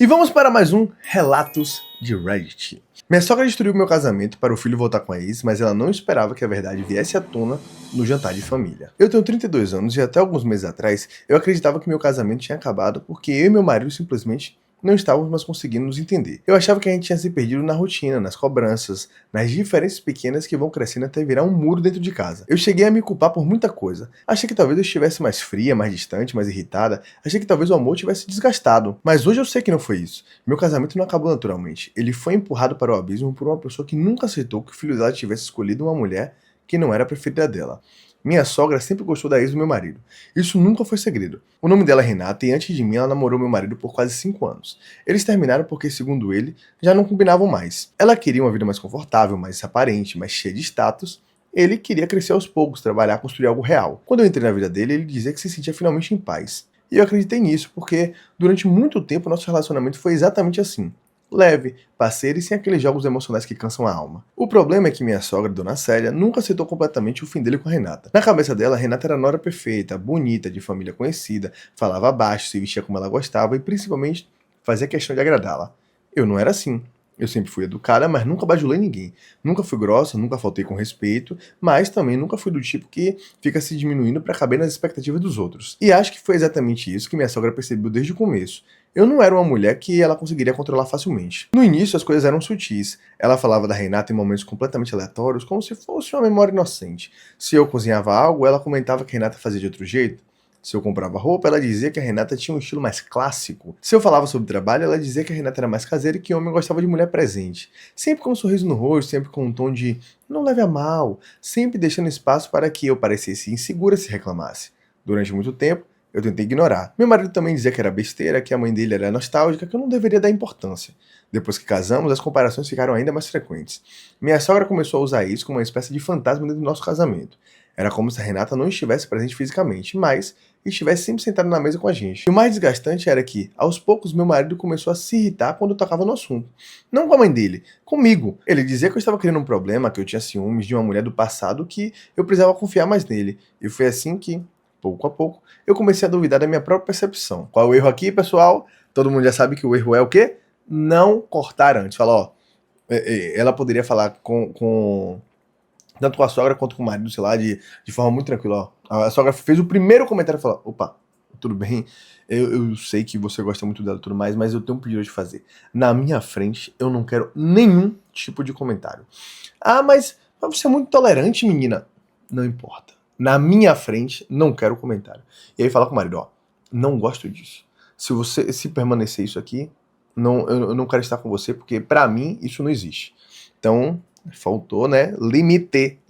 E vamos para mais um Relatos de Reddit. Minha sogra destruiu meu casamento para o filho voltar com a ex, mas ela não esperava que a verdade viesse à tona no jantar de família. Eu tenho 32 anos e até alguns meses atrás eu acreditava que meu casamento tinha acabado porque eu e meu marido simplesmente não estávamos mais conseguindo nos entender. Eu achava que a gente tinha se perdido na rotina, nas cobranças, nas diferenças pequenas que vão crescendo até virar um muro dentro de casa. Eu cheguei a me culpar por muita coisa. Achei que talvez eu estivesse mais fria, mais distante, mais irritada. Achei que talvez o amor tivesse desgastado. Mas hoje eu sei que não foi isso. Meu casamento não acabou naturalmente. Ele foi empurrado para o abismo por uma pessoa que nunca aceitou que o filho dela tivesse escolhido uma mulher que não era a preferida dela. Minha sogra sempre gostou da ex do meu marido. Isso nunca foi segredo. O nome dela é Renata e antes de mim ela namorou meu marido por quase 5 anos. Eles terminaram porque, segundo ele, já não combinavam mais. Ela queria uma vida mais confortável, mais aparente, mais cheia de status. Ele queria crescer aos poucos, trabalhar, construir algo real. Quando eu entrei na vida dele, ele dizia que se sentia finalmente em paz. E eu acreditei nisso, porque durante muito tempo nosso relacionamento foi exatamente assim. Leve, parceiro e sem aqueles jogos emocionais que cansam a alma. O problema é que minha sogra, Dona Célia, nunca aceitou completamente o fim dele com a Renata. Na cabeça dela, a Renata era a nora perfeita, bonita, de família conhecida, falava baixo, se vestia como ela gostava e principalmente fazia questão de agradá-la. Eu não era assim. Eu sempre fui educada, mas nunca bajulei ninguém. Nunca fui grossa, nunca faltei com respeito, mas também nunca fui do tipo que fica se diminuindo para caber nas expectativas dos outros. E acho que foi exatamente isso que minha sogra percebeu desde o começo. Eu não era uma mulher que ela conseguiria controlar facilmente. No início as coisas eram sutis. Ela falava da Renata em momentos completamente aleatórios, como se fosse uma memória inocente. Se eu cozinhava algo, ela comentava que a Renata fazia de outro jeito. Se eu comprava roupa, ela dizia que a Renata tinha um estilo mais clássico. Se eu falava sobre trabalho, ela dizia que a Renata era mais caseira e que homem gostava de mulher presente. Sempre com um sorriso no rosto, sempre com um tom de não leve a mal, sempre deixando espaço para que eu parecesse insegura se reclamasse. Durante muito tempo, eu tentei ignorar. Meu marido também dizia que era besteira, que a mãe dele era nostálgica, que eu não deveria dar importância. Depois que casamos, as comparações ficaram ainda mais frequentes. Minha sogra começou a usar isso como uma espécie de fantasma dentro do nosso casamento. Era como se a Renata não estivesse presente fisicamente, mas estivesse sempre sentada na mesa com a gente. E o mais desgastante era que, aos poucos, meu marido começou a se irritar quando eu tocava no assunto. Não com a mãe dele, comigo. Ele dizia que eu estava criando um problema, que eu tinha ciúmes de uma mulher do passado, que eu precisava confiar mais nele. E foi assim que, pouco a pouco, eu comecei a duvidar da minha própria percepção. Qual é o erro aqui, pessoal? Todo mundo já sabe que o erro é o quê? Não cortar antes. Fala, ó, ela poderia falar tanto com a sogra quanto com o marido, sei lá, de forma muito tranquila, ó. A sogra fez o primeiro comentário e falou, opa, tudo bem, eu sei que você gosta muito dela e tudo mais, mas eu tenho um pedido de fazer. Na minha frente, eu não quero nenhum tipo de comentário. Ah, mas você é muito tolerante, menina. Não importa. Na minha frente, não quero comentário. E aí fala com o marido, ó, não gosto disso. Se permanecer isso aqui, eu não quero estar com você, porque pra mim isso não existe. Então, faltou, né? Limite.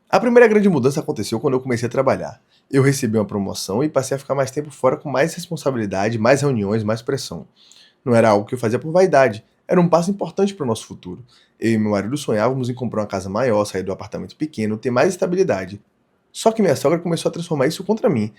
A primeira grande mudança aconteceu quando eu comecei a trabalhar. Eu recebi uma promoção e passei a ficar mais tempo fora com mais responsabilidade, mais reuniões, mais pressão. Não era algo que eu fazia por vaidade, era um passo importante para o nosso futuro. Eu e meu marido sonhávamos em comprar uma casa maior, sair do apartamento pequeno, ter mais estabilidade. Só que minha sogra começou a transformar isso contra mim.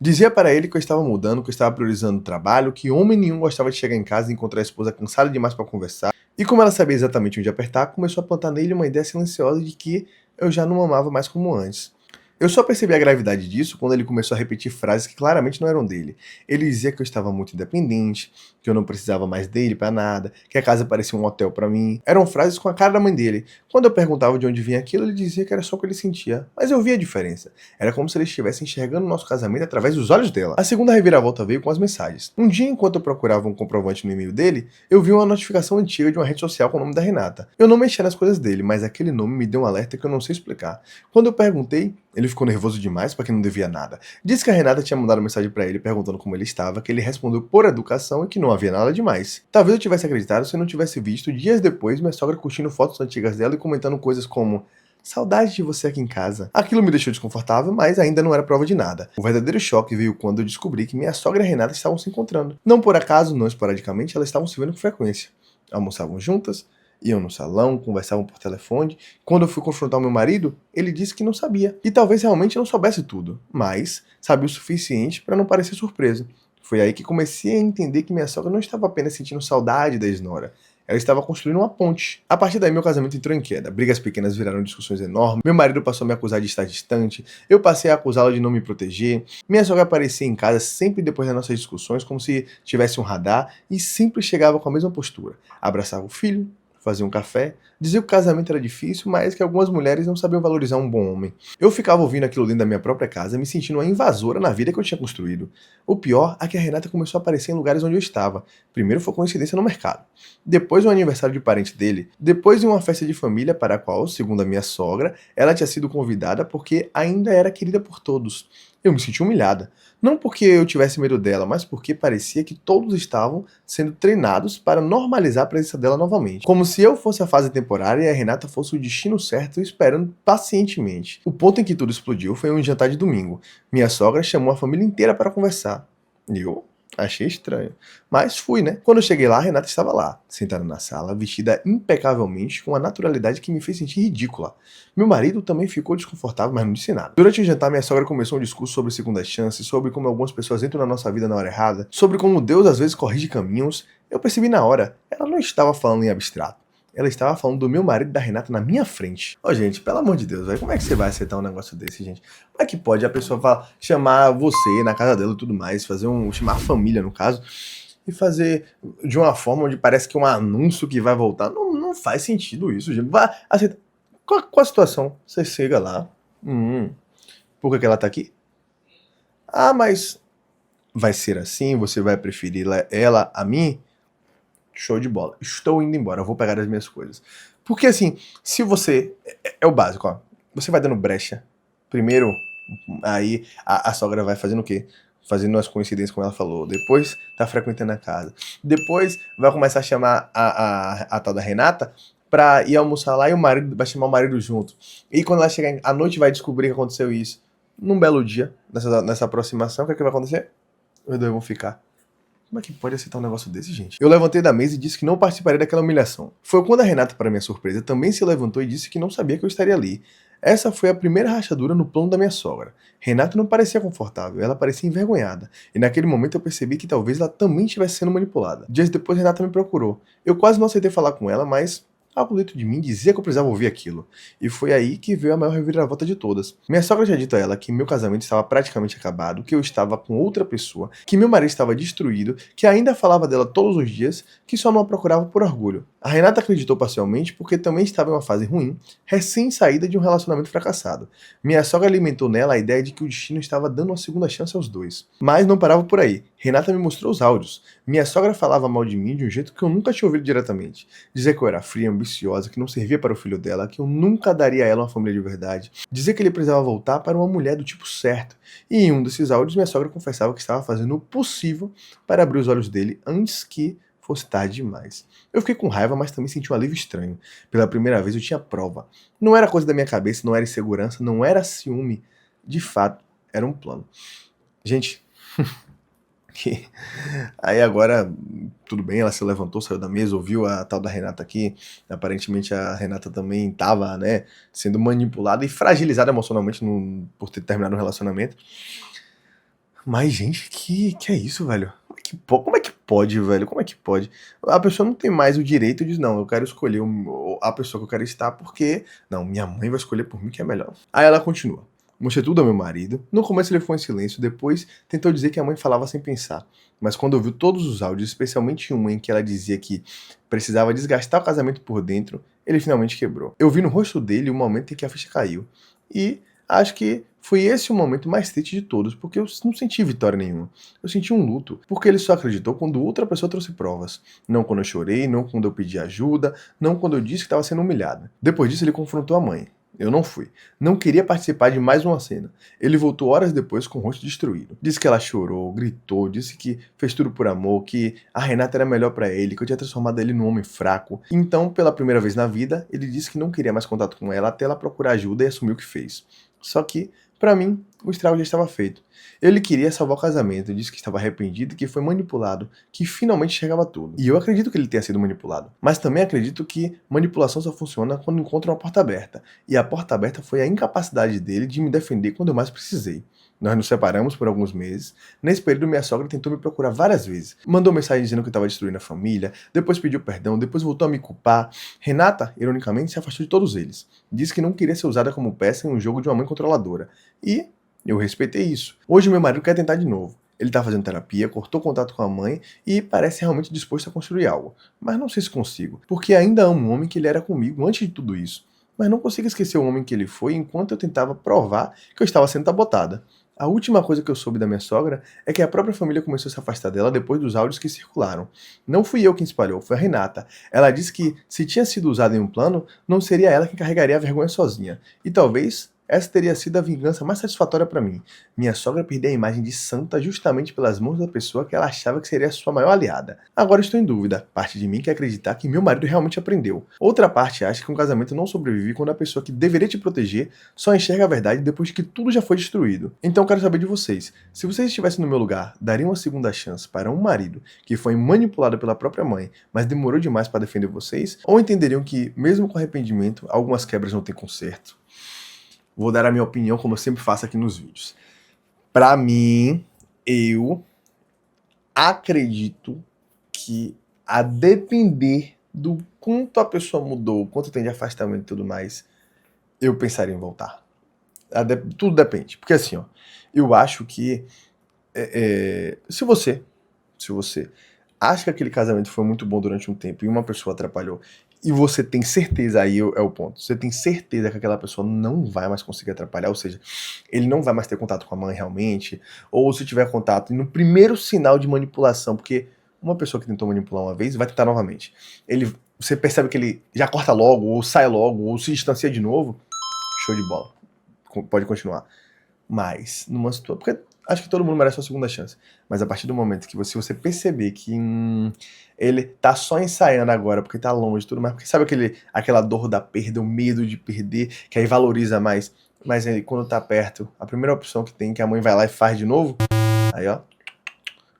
Dizia para ele que eu estava mudando, que eu estava priorizando o trabalho, que homem nenhum gostava de chegar em casa e encontrar a esposa cansada demais para conversar. E como ela sabia exatamente onde apertar, começou a plantar nele uma ideia silenciosa de que eu já não amava mais como antes. Eu só percebi a gravidade disso quando ele começou a repetir frases que claramente não eram dele. Ele dizia que eu estava muito independente, que eu não precisava mais dele pra nada, que a casa parecia um hotel pra mim. Eram frases com a cara da mãe dele. Quando eu perguntava de onde vinha aquilo, ele dizia que era só o que ele sentia. Mas eu via a diferença. Era como se ele estivesse enxergando o nosso casamento através dos olhos dela. A segunda reviravolta veio com as mensagens. Um dia, enquanto eu procurava um comprovante no e-mail dele, eu vi uma notificação antiga de uma rede social com o nome da Renata. Eu não mexia nas coisas dele, mas aquele nome me deu um alerta que eu não sei explicar. Quando eu perguntei, ele ficou nervoso demais para quem não devia nada. Disse que a Renata tinha mandado mensagem para ele perguntando como ele estava, que ele respondeu por educação e que não havia nada demais. Talvez eu tivesse acreditado se eu não tivesse visto dias depois minha sogra curtindo fotos antigas dela e comentando coisas como saudade de você aqui em casa. Aquilo me deixou desconfortável, mas ainda não era prova de nada. O verdadeiro choque veio quando eu descobri que minha sogra e a Renata estavam se encontrando. Não por acaso, não esporadicamente, elas estavam se vendo com frequência. Almoçavam juntas, iam no salão, conversavam por telefone. Quando eu fui confrontar o meu marido, ele disse que não sabia. E talvez realmente não soubesse tudo, mas sabia o suficiente para não parecer surpreso. Foi aí que comecei a entender que minha sogra não estava apenas sentindo saudade da ex-nora. Ela estava construindo uma ponte. A partir daí, meu casamento entrou em queda. Brigas pequenas viraram discussões enormes. Meu marido passou a me acusar de estar distante. Eu passei a acusá-la de não me proteger. Minha sogra aparecia em casa sempre depois das nossas discussões, como se tivesse um radar, e sempre chegava com a mesma postura. Abraçava o filho, fazia um café, dizia que o casamento era difícil, mas que algumas mulheres não sabiam valorizar um bom homem. Eu ficava ouvindo aquilo dentro da minha própria casa, me sentindo uma invasora na vida que eu tinha construído. O pior é que a Renata começou a aparecer em lugares onde eu estava. Primeiro foi coincidência no mercado. Depois um aniversário de parente dele. Depois em uma festa de família para a qual, segundo a minha sogra, ela tinha sido convidada porque ainda era querida por todos. Eu me senti humilhada. Não porque eu tivesse medo dela, mas porque parecia que todos estavam sendo treinados para normalizar a presença dela novamente. Como se eu fosse a fase temporária e a Renata fosse o destino certo, esperando pacientemente. O ponto em que tudo explodiu foi um jantar de domingo. Minha sogra chamou a família inteira para conversar. E eu achei estranho. Mas fui, né? Quando eu cheguei lá, a Renata estava lá, sentada na sala, vestida impecavelmente, com uma naturalidade que me fez sentir ridícula. Meu marido também ficou desconfortável, mas não disse nada. Durante o jantar, minha sogra começou um discurso sobre segundas chances, sobre como algumas pessoas entram na nossa vida na hora errada, sobre como Deus às vezes corrige caminhos. Eu percebi na hora, ela não estava falando em abstrato. Ela estava falando do meu marido e da Renata na minha frente. Ô, gente, pelo amor de Deus, velho, como é que você vai aceitar um negócio desse, gente? Como é que pode a pessoa chamar você na casa dela e tudo mais, chamar a família, no caso, e fazer de uma forma onde parece que é um anúncio que vai voltar? Não faz sentido isso, gente. Vai aceitar. Qual a situação? Você chega lá. Por que ela tá aqui? Ah, mas vai ser assim? Você vai preferir ela a mim? Show de bola. Estou indo embora, eu vou pegar as minhas coisas. Porque assim, se você. É o básico, ó. Você vai dando brecha. Primeiro, aí a sogra vai fazendo o quê? Fazendo as coincidências como ela falou. Depois tá frequentando a casa. Depois vai começar a chamar a tal da Renata pra ir almoçar lá e o marido vai chamar o marido junto. E quando ela chegar à noite vai descobrir que aconteceu isso. Num belo dia, nessa aproximação, o que é que vai acontecer? Os dois vão ficar. Como é que pode aceitar um negócio desse, gente? Eu levantei da mesa e disse que não participaria daquela humilhação. Foi quando a Renata, para minha surpresa, também se levantou e disse que não sabia que eu estaria ali. Essa foi a primeira rachadura no plano da minha sogra. Renata não parecia confortável, ela parecia envergonhada. E naquele momento eu percebi que talvez ela também estivesse sendo manipulada. Dias depois Renata me procurou. Eu quase não aceitei falar com ela, mas algo dentro de mim dizia que eu precisava ouvir aquilo. E foi aí que veio a maior reviravolta de todas. Minha sogra tinha dito a ela que meu casamento estava praticamente acabado, que eu estava com outra pessoa, que meu marido estava destruído, que ainda falava dela todos os dias, que só não a procurava por orgulho. A Renata acreditou parcialmente porque também estava em uma fase ruim, recém-saída de um relacionamento fracassado. Minha sogra alimentou nela a ideia de que o destino estava dando uma segunda chance aos dois. Mas não parava por aí. Renata me mostrou os áudios. Minha sogra falava mal de mim de um jeito que eu nunca tinha ouvido diretamente. Dizer que eu era fria, ambiciosa, que não servia para o filho dela, que eu nunca daria a ela uma família de verdade. Dizer que ele precisava voltar para uma mulher do tipo certo. E em um desses áudios, minha sogra confessava que estava fazendo o possível para abrir os olhos dele antes que fosse tarde demais. Eu fiquei com raiva, mas também senti um alívio estranho. Pela primeira vez eu tinha prova. Não era coisa da minha cabeça, não era insegurança, não era ciúme. De fato, era um plano. Gente, aí agora, tudo bem, ela se levantou, saiu da mesa, ouviu a tal da Renata aqui. Aparentemente a Renata também estava, né, sendo manipulada e fragilizada emocionalmente por ter terminado um relacionamento. Mas, gente, que é isso, velho? Como é que pode, velho? Como é que pode? A pessoa não tem mais o direito de, não, eu quero escolher a pessoa que eu quero estar porque, não, minha mãe vai escolher por mim que é melhor. Aí ela continua. Mostrei tudo ao meu marido. No começo ele foi em silêncio, depois tentou dizer que a mãe falava sem pensar. Mas quando ouviu todos os áudios, especialmente um em que ela dizia que precisava desgastar o casamento por dentro, ele finalmente quebrou. Eu vi no rosto dele o momento em que a ficha caiu. E acho que foi esse o momento mais triste de todos, porque eu não senti vitória nenhuma. Eu senti um luto, porque ele só acreditou quando outra pessoa trouxe provas. Não quando eu chorei, não quando eu pedi ajuda, não quando eu disse que estava sendo humilhado. Depois disso ele confrontou a mãe. Eu não fui. Não queria participar de mais uma cena. Ele voltou horas depois com o rosto destruído. Disse que ela chorou, gritou, disse que fez tudo por amor, que a Renata era melhor pra ele, que eu tinha transformado ele num homem fraco. Então, pela primeira vez na vida, ele disse que não queria mais contato com ela até ela procurar ajuda e assumir o que fez. Só que, pra mim, o estrago já estava feito. Ele queria salvar o casamento, disse que estava arrependido, que foi manipulado, que finalmente chegava tudo. E eu acredito que ele tenha sido manipulado. Mas também acredito que manipulação só funciona quando encontra uma porta aberta. E a porta aberta foi a incapacidade dele de me defender quando eu mais precisei. Nós nos separamos por alguns meses. Nesse período, minha sogra tentou me procurar várias vezes. Mandou mensagem dizendo que eu estava destruindo a família, depois pediu perdão, depois voltou a me culpar. Renata, ironicamente, se afastou de todos eles. Disse que não queria ser usada como peça em um jogo de uma mãe controladora. E eu respeitei isso. Hoje meu marido quer tentar de novo. Ele tá fazendo terapia, cortou contato com a mãe e parece realmente disposto a construir algo. Mas não sei se consigo, porque ainda amo o homem que ele era comigo antes de tudo isso. Mas não consigo esquecer o homem que ele foi enquanto eu tentava provar que eu estava sendo sabotada. A última coisa que eu soube da minha sogra é que a própria família começou a se afastar dela depois dos áudios que circularam. Não fui eu quem espalhou, foi a Renata. Ela disse que, se tinha sido usado em um plano, não seria ela quem carregaria a vergonha sozinha. E talvez essa teria sido a vingança mais satisfatória para mim. Minha sogra perdeu a imagem de santa justamente pelas mãos da pessoa que ela achava que seria sua maior aliada. Agora estou em dúvida. Parte de mim quer acreditar que meu marido realmente aprendeu. Outra parte acha que um casamento não sobrevive quando a pessoa que deveria te proteger só enxerga a verdade depois que tudo já foi destruído. Então quero saber de vocês. Se vocês estivessem no meu lugar, dariam uma segunda chance para um marido que foi manipulado pela própria mãe, mas demorou demais para defender vocês? Ou entenderiam que, mesmo com arrependimento, algumas quebras não têm conserto? Vou dar a minha opinião, como eu sempre faço aqui nos vídeos. Pra mim, eu acredito que, a depender do quanto a pessoa mudou, quanto tem de afastamento e tudo mais, eu pensaria em voltar. Tudo depende. Porque assim, ó, eu acho que se você acha que aquele casamento foi muito bom durante um tempo e uma pessoa atrapalhou, e você tem certeza, aí é o ponto, você tem certeza que aquela pessoa não vai mais conseguir atrapalhar, ou seja, ele não vai mais ter contato com a mãe realmente, ou se tiver contato, e no primeiro sinal de manipulação, porque uma pessoa que tentou manipular uma vez vai tentar novamente, você percebe que ele já corta logo, ou sai logo, ou se distancia de novo, show de bola, pode continuar. Mas, numa situação, porque acho que todo mundo merece uma segunda chance. Mas a partir do momento que você perceber que ele tá só ensaiando agora, porque tá longe e tudo mais, porque sabe aquela dor da perda, o medo de perder, que aí valoriza mais, mas aí quando tá perto, a primeira opção que tem, que a mãe vai lá e faz de novo, aí ó,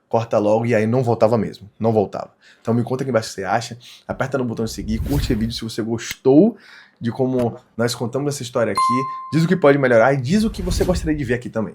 corta logo e aí não voltava mesmo, não voltava. Então me conta aqui embaixo o que você acha, aperta no botão de seguir, curte o vídeo se você gostou de como nós contamos essa história aqui, diz o que pode melhorar e diz o que você gostaria de ver aqui também.